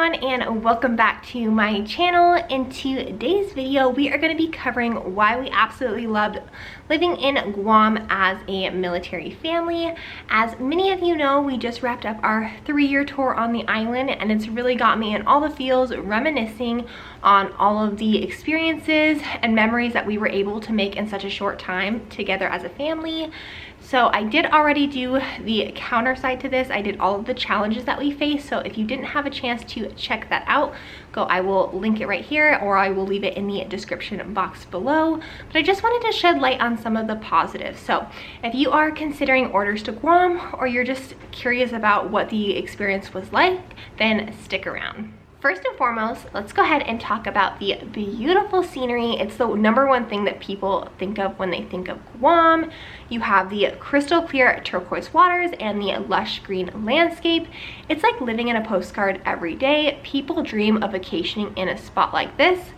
everyone, and welcome back to my channel. In today's video, we are going to be covering why we absolutely loved living in Guam as a military family. As many of you know, we just wrapped up our 3-year tour on the island, and it's really got me in all the feels, reminiscing on all of the experiences and memories that we were able to make in such a short time together as a family. So I did already do the counter side to this. I did all of the challenges that we faced. So if you didn't have a chance to check that out, I will link it right here, or I will leave it in the description box below. But I just wanted to shed light on some of the positives. So if you are considering orders to Guam, or you're just curious about what the experience was like, then stick around. First and foremost, let's go ahead and talk about the beautiful scenery. It's the #1 thing that people think of when they think of Guam. You have the crystal clear turquoise waters and the lush green landscape. It's like living in a postcard every day. People dream of vacationing in a spot like this.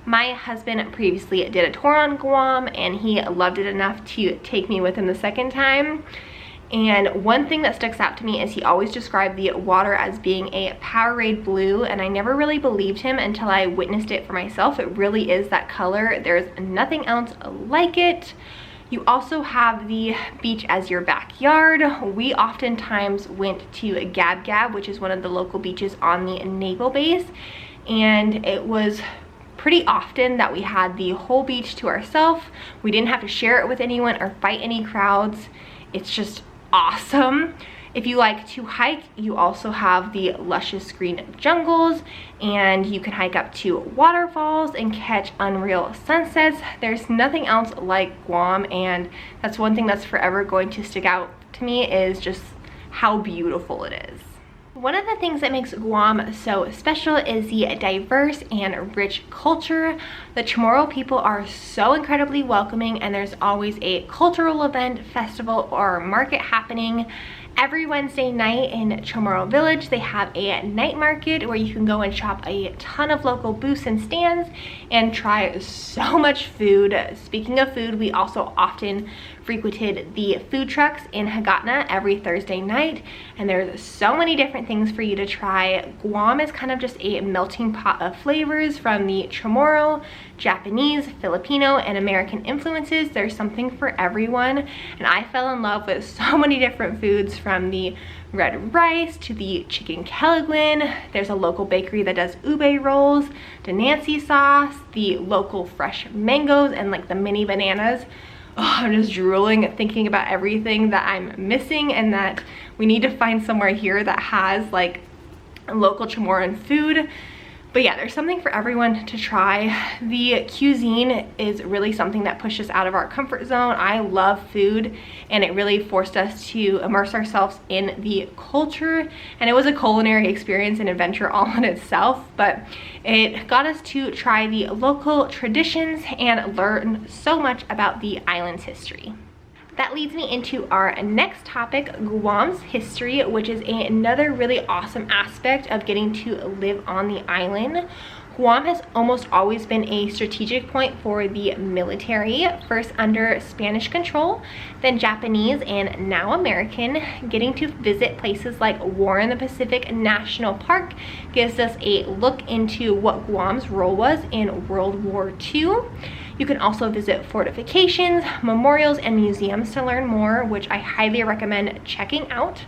My husband previously did a tour on Guam, and he loved it enough to take me with him the second time. And one thing that sticks out to me is he always described the water as being a Powerade blue, and I never really believed him until I witnessed it for myself. It really is that color. There's nothing else like it. You also have the beach as your backyard. We oftentimes went to Gab Gab, which is one of the local beaches on the naval base, and it was pretty often that we had the whole beach to ourselves. We didn't have to share it with anyone or fight any crowds. It's just awesome. If you like to hike, you also have the luscious green jungles, and you can hike up to waterfalls and catch unreal sunsets. There's nothing else like Guam, and that's one thing that's forever going to stick out to me, is just how beautiful it is. One of the things that makes Guam so special is the diverse and rich culture. The Chamorro people are so incredibly welcoming, and there's always a cultural event, festival, or market happening. Every Wednesday night in Chamorro Village, they have a night market where you can go and shop a ton of local booths and stands and try so much food. Speaking of food, we also often frequented the food trucks in Hagatna every Thursday night, and there's so many different things for you to try. Guam is kind of just a melting pot of flavors from the Chamorro, Japanese, Filipino, and American influences. There's something for everyone, and I fell in love with so many different foods, from the red rice to the chicken kelaguen. There's a local bakery that does ube rolls, the Nancy sauce, the local fresh mangoes, and like the mini bananas. Oh, I'm just drooling thinking about everything that I'm missing, and that we need to find somewhere here that has like local Chamorron food. But yeah, there's something for everyone to try. The cuisine is really something that pushes us out of our comfort zone. I love food, and it really forced us to immerse ourselves in the culture. And it was a culinary experience and adventure all in itself, but it got us to try the local traditions and learn so much about the island's history. That leads me into our next topic, Guam's history, which is another really awesome aspect of getting to live on the island. Guam has almost always been a strategic point for the military, first under Spanish control, then Japanese, and now American. Getting to visit places like War in the Pacific National Park gives us a look into what Guam's role was in World War II. You can also visit fortifications, memorials, and museums to learn more, which I highly recommend checking out.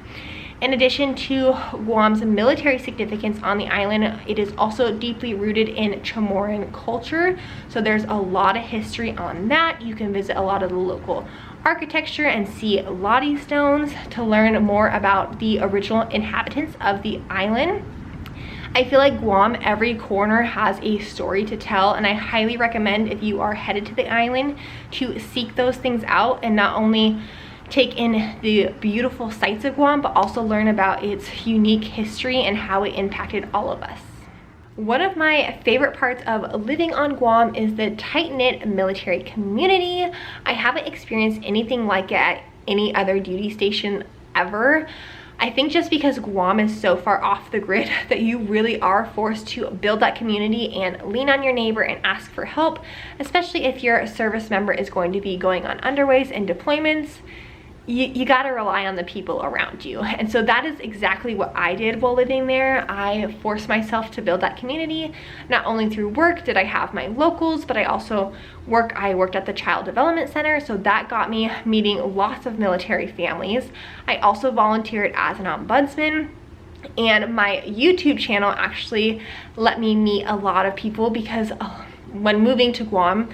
In addition to Guam's military significance on the island, it is also deeply rooted in Chamorron culture. So there's a lot of history on that. You can visit a lot of the local architecture and see Lottie stones to learn more about the original inhabitants of the island. I feel like Guam, every corner has a story to tell, and I highly recommend, if you are headed to the island, to seek those things out and not only take in the beautiful sights of Guam, but also learn about its unique history and how it impacted all of us. One of my favorite parts of living on Guam is the tight-knit military community. I haven't experienced anything like it at any other duty station ever. I think just because Guam is so far off the grid that you really are forced to build that community and lean on your neighbor and ask for help, especially if your service member is going to be going on underways and deployments. you got to rely on the people around you. And so that is exactly what I did while living there. I forced myself to build that community. Not only through work did I have my locals, but I worked at the Child Development Center, so that got me meeting lots of military families. I also volunteered as an ombudsman, and my YouTube channel actually let me meet a lot of people because when moving to Guam,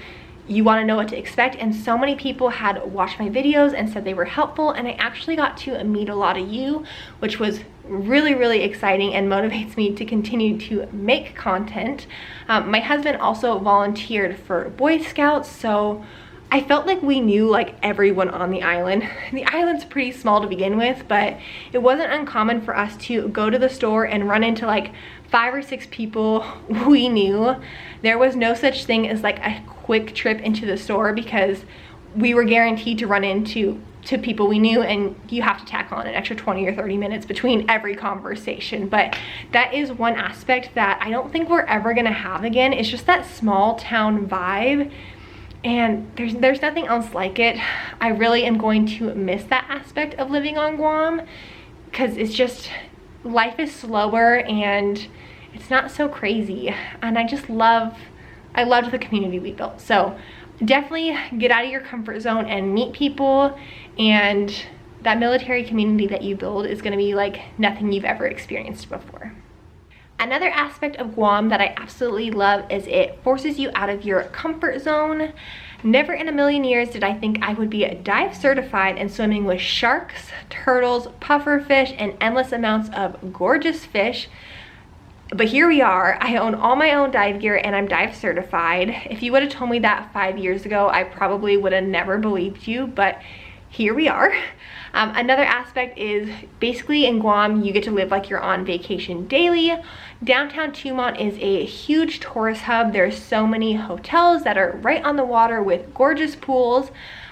you want to know what to expect, and so many people had watched my videos and said they were helpful, and I actually got to meet a lot of you, which was really, really exciting and motivates me to continue to make content. My husband also volunteered for Boy Scouts, so I felt like we knew like everyone on the island. The island's pretty small to begin with, but it wasn't uncommon for us to go to the store and run into like 5 or 6 people we knew. There was no such thing as like a quick trip into the store because we were guaranteed to run into people we knew, and you have to tack on an extra 20 or 30 minutes between every conversation. But that is one aspect that I don't think we're ever gonna have again. It's just that small town vibe, and there's nothing else like it. I really am going to miss that aspect of living on Guam because it's just, life is slower and it's not so crazy, and I loved the community we built. So definitely get out of your comfort zone and meet people, and that military community that you build is going to be like nothing you've ever experienced before. Another aspect of Guam that I absolutely love is it forces you out of your comfort zone. Never in a million years did I think I would be dive certified and swimming with sharks, turtles, pufferfish, and endless amounts of gorgeous fish. But here we are. I own all my own dive gear and I'm dive certified. If you would have told me that 5 years ago, I probably would have never believed you, but here we are. Another aspect is basically in Guam, you get to live like you're on vacation daily. Downtown Tumon is a huge tourist hub. There's so many hotels that are right on the water with gorgeous pools.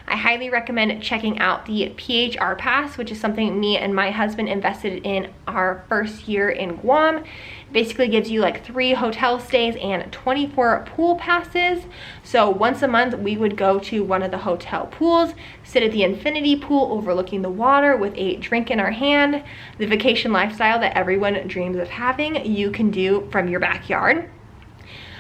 I highly recommend checking out the PHR Pass, which is something me and my husband invested in our first year in Guam. It basically gives you like 3 hotel stays and 24 pool passes. So once a month we would go to one of the hotel pools, sit at the infinity pool overlooking the water with a drink in our hand. The vacation lifestyle that everyone dreams of having, you can do from your backyard.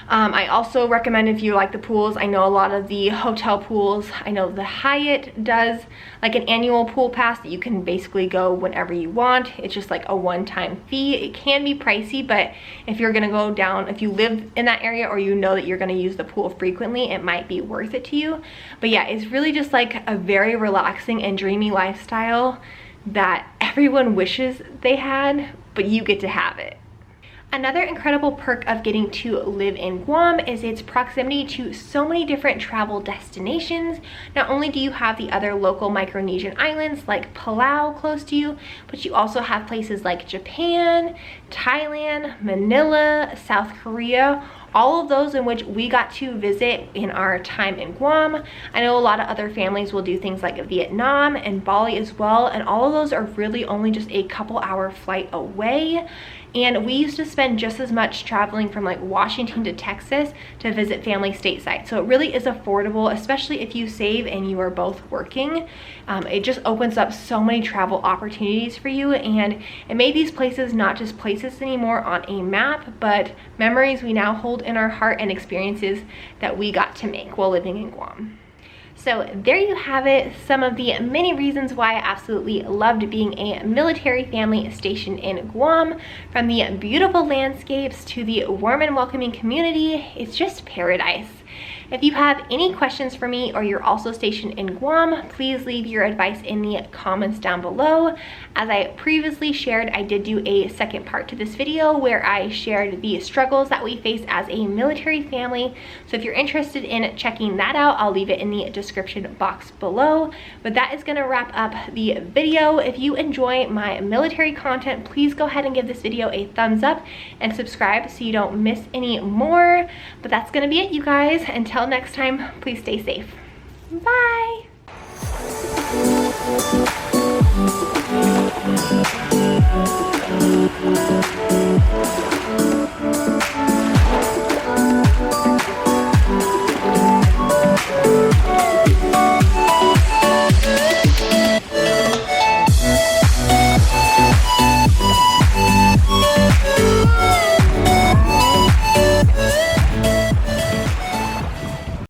I also recommend, if you like the pools, I know a lot of the hotel pools, I know the Hyatt does like an annual pool pass that you can basically go whenever you want. It's just like a one-time fee. It can be pricey, but if you're gonna go down, if you live in that area or you know that you're gonna use the pool frequently, it might be worth it to you. But yeah, it's really just like a very relaxing and dreamy lifestyle that everyone wishes they had, but you get to have it. Another incredible perk of getting to live in Guam is its proximity to so many different travel destinations. Not only do you have the other local Micronesian islands like Palau close to you, but you also have places like Japan, Thailand, Manila, South Korea, all of those in which we got to visit in our time in Guam. I know a lot of other families will do things like Vietnam and Bali as well, and all of those are really only just a couple hour flight away. And we used to spend just as much traveling from like Washington to Texas to visit family stateside. So it really is affordable, especially if you save and you are both working. It just opens up so many travel opportunities for you, and it made these places not just places anymore on a map, but memories we now hold in our heart and experiences that we got to make while living in Guam. So there you have it, some of the many reasons why I absolutely loved being a military family stationed in Guam. From the beautiful landscapes to the warm and welcoming community, it's just paradise. If you have any questions for me or you're also stationed in Guam, please leave your advice in the comments down below. As I previously shared, I did do a second part to this video where I shared the struggles that we face as a military family. So if you're interested in checking that out, I'll leave it in the description box below. But that is gonna wrap up the video. If you enjoy my military content, please go ahead and give this video a thumbs up and subscribe so you don't miss any more. But that's gonna be it, you guys. Until next time, please stay safe. Bye.